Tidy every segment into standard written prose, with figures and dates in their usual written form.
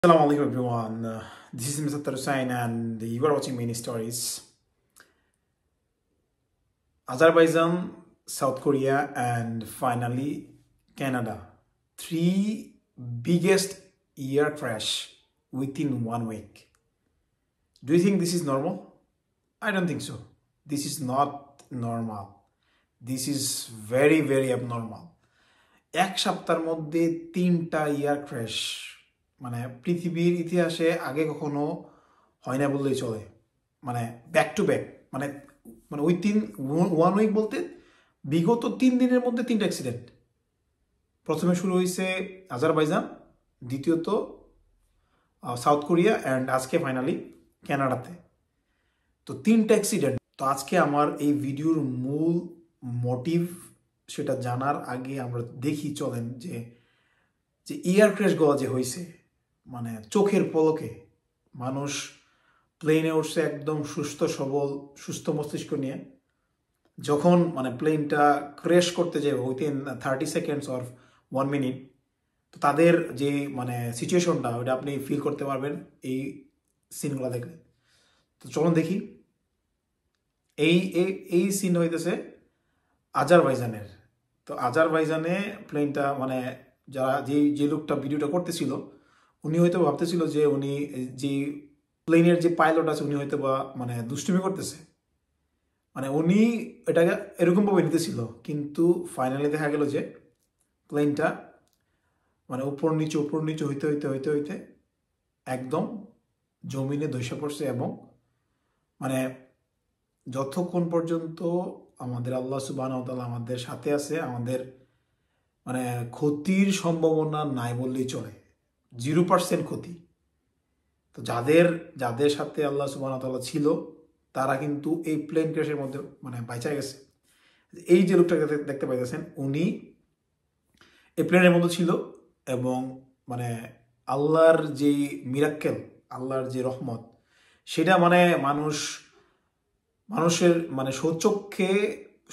Assalamu alaikum everyone. This is Mr. Tarusain and you are watching Mini Stories. Azerbaijan, South Korea and finally Canada. Three biggest air crash within 1 week. Do you think this is normal? I don't think so. This is not normal. This is very abnormal. এক সপ্তাহের মধ্যে তিনটা air crash মানে পৃথিবীর ইতিহাসে আগে কখনো হয় না বললেই চলে। মানে ব্যাক টু ব্যাক মানে মানে ওই 1 উইক বলতে বিগত 3 দিনের মধ্যে তিনটা অ্যাক্সিডেন্ট। প্রথমে শুরু হয়েছে আজারবাইজান, দ্বিতীয়ত সাউথ কোরিয়া অ্যান্ড আজকে ফাইনালি কানাডাতে। তো তিনটা অ্যাক্সিডেন্ট। তো আজকে আমার এই ভিডিওর মূল মোটিভ সেটা জানার আগে আমরা দেখি চলেন যে এয়ার ক্র্যাশগুলো যে হয়েছে মানে চোখের পলকে মানুষ প্লেনে উঠছে একদম সুস্থ সবল সুস্থ মস্তিষ্ক নিয়ে, যখন মানে প্লেনটা ক্র্যাশ করতে যাবে উইথিন 30 সেকেন্ডস অর 1 মিনিট, তো তাদের যে মানে সিচুয়েশনটা ওটা আপনি ফিল করতে পারবেন এই সিনগুলো দেখলে। তো চলুন দেখি। এই সিন হইতেছে আজারবাইজানের। তো আজারবাইজানে প্লেনটা মানে যারা যে লোকটা ভিডিওটা করতেছিল উনি হয়তো ভাবতেছিল যে উনি যে প্লেনের যে পাইলট আছে উনি হয়তো বা মানে দুষ্টুমি করতেছে, মানে উনি এটাকে এরকমভাবে নিতেছিল, কিন্তু ফাইনালি দেখা গেল যে প্লেনটা মানে উপর নিচে হইতে একদম জমিনে ধসে পড়ছে। এবং মানে যতক্ষণ পর্যন্ত আমাদের আল্লাহ সুবহানাহু ওয়া তাআলা আমাদের সাথে আছে, আমাদের মানে ক্ষতির সম্ভাবনা নাই বললেই চলে, 0% ক্ষতি। তো যাদের সাথে আল্লাহ সুবহানাহু ওয়া তাআলা ছিল তারা কিন্তু এই প্লেন ক্র্যাশের মধ্যে মানে বাইচা গেছে। এই যে লোকটাকে দেখতে পাইতেছেন উনি এই প্লেনের মধ্যে ছিল এবং মানে আল্লাহর যে মিরাক্কেল, আল্লাহর যে রহমত সেটা মানে মানুষের মানে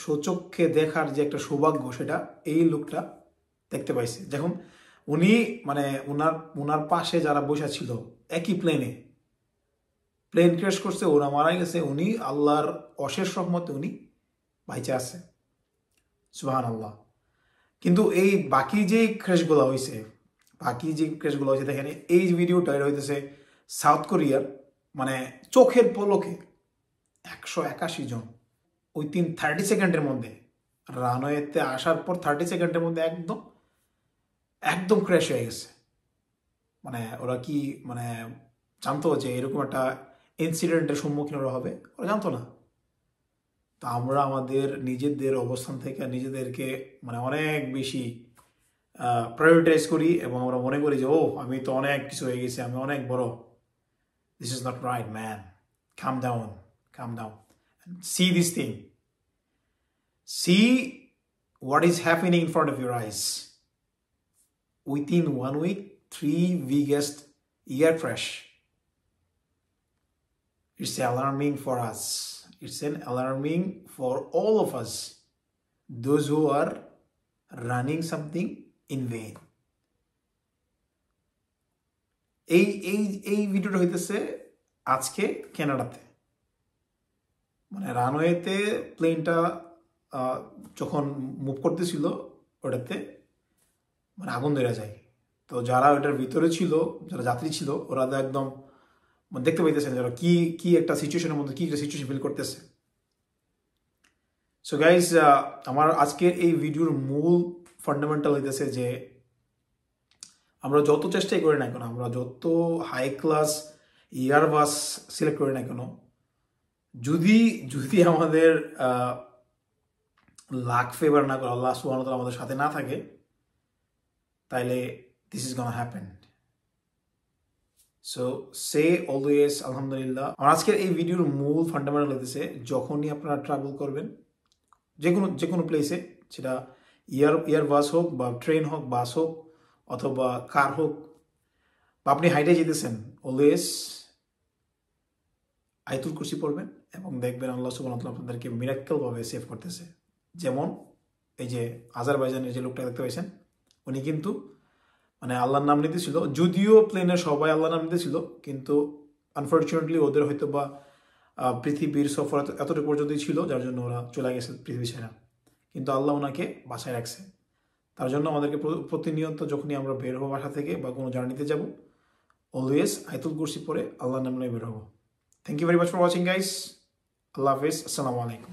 সচক্ষে দেখার যে একটা সৌভাগ্য সেটা এই লোকটা দেখতে পাইছে। যখন উনি মানে ওনার পাশে যারা বসা ছিল একই প্লেন ক্র্যাশ করছে, ওরা মারা গেছে, উনি আল্লাহর অশেষ রহমতে উনি বাইচে আছে, সুবহানাল্লাহ। কিন্তু এই বাকি যে ক্র্যাশগুলো হয়েছে দেখেন এই ভিডিওটা এটা হইতেছে সাউথ কোরিয়ার, মানে চোখের পলকে 181 জন ওই 30 সেকেন্ডের মধ্যে রানওয়েতে আসার পর 30 সেকেন্ডের মধ্যে একদম ক্র্যাশ হয়ে গেছে। মানে ওরা কি মানে জানতো যে এরকম একটা ইনসিডেন্টের সম্মুখীন ওরা হবে? ওরা জানতো না। তো আমরা আমাদের নিজেদের অবস্থান থেকে নিজেদেরকে মানে অনেক বেশি প্রায়োরিটাইজ করি এবং আমরা মনে করি যে ও আমি তো অনেক কিছু হয়ে গেছি, আমি অনেক বড়। This is not right man. calm down and see this thing. See what is happening in front of your eyes. Within 1 week, 3 biggest air crash. It's alarming for us. It's an alarming for all of us. Those who are running something in vain. এই ভিডিওটা হইতেছে আজকে কানাডাতে। মানে রানওয়েতে প্লেনটা যখন move করতেছিল ওটাতে মানে আগুন ধরে যায়। তো যারা ওটার ভিতরে ছিল, যারা যাত্রী ছিল, ওরা তো একদম দেখতে পাইতেছেন যারা কি একটা সিচুয়েশনের মধ্যে কি একটা সিচুয়েশন ফিল করতেছে। সো গাইজ, আমার আজকের এই ভিডিওর মূল ফান্ডামেন্টাল হইতেছে যে আমরা যত চেষ্টাই করি না কেন, আমরা যত হাই ক্লাস এয়ারবাস সিলেক্ট করি না কেন, যদি আমাদের লাক ফেভার না করে, আল্লাহ সুবহানাহু ওয়া তাআলা আমাদের সাথে না থাকে, তাইলে this is gonna happen. So say always আলহামদুলিল্লাহ। আর আজকের এই ভিডিওর মূল ফান্ডামেন্টাল হইতেছে যখনই আপনারা ট্রাভেল করবেন যে কোনো প্লেসে, সেটা এয়ারবাস হোক বা ট্রেন হোক, বাস হোক অথবা কার হোক, বা আপনি হাইটে যেতেছেন, অলওয়েজ আয়াতুল কুরসি পড়বেন এবং দেখবেন আল্লাহ সুবহানাহু ওয়া তাআলা আপনাদেরকে মিরাক্কেলভাবে সেভ করতেছে। যেমন এই যে আজারবাইজানের যে লোকটা দেখতে পাইছেন উনি কিন্তু মানে আল্লাহর নাম নিতেছিল, যদিও প্লেনে সবাই আল্লাহর নাম নিতেছিল, কিন্তু আনফর্চুনেটলি ওদের হয়তো বা পৃথিবীর সফর এতটুকু পর্যন্তই ছিল, যার জন্য ওরা চলে গেছে পৃথিবী ছেড়ে। কিন্তু আল্লাহ ওনাকে বাসায় রাখছে। তার জন্য আমাদেরকে প্রতিনিয়ত যখনই আমরা বের হবো বাসা থেকে বা কোনো জার্নিতে যাব, অলওয়েজ আয়াতুল কুরসি পড়ে আল্লাহর নাম নিয়ে বের হবো। Thank you very much for watching guys. আল্লাহ হাফিজ, আসসালামু আলাইকুম।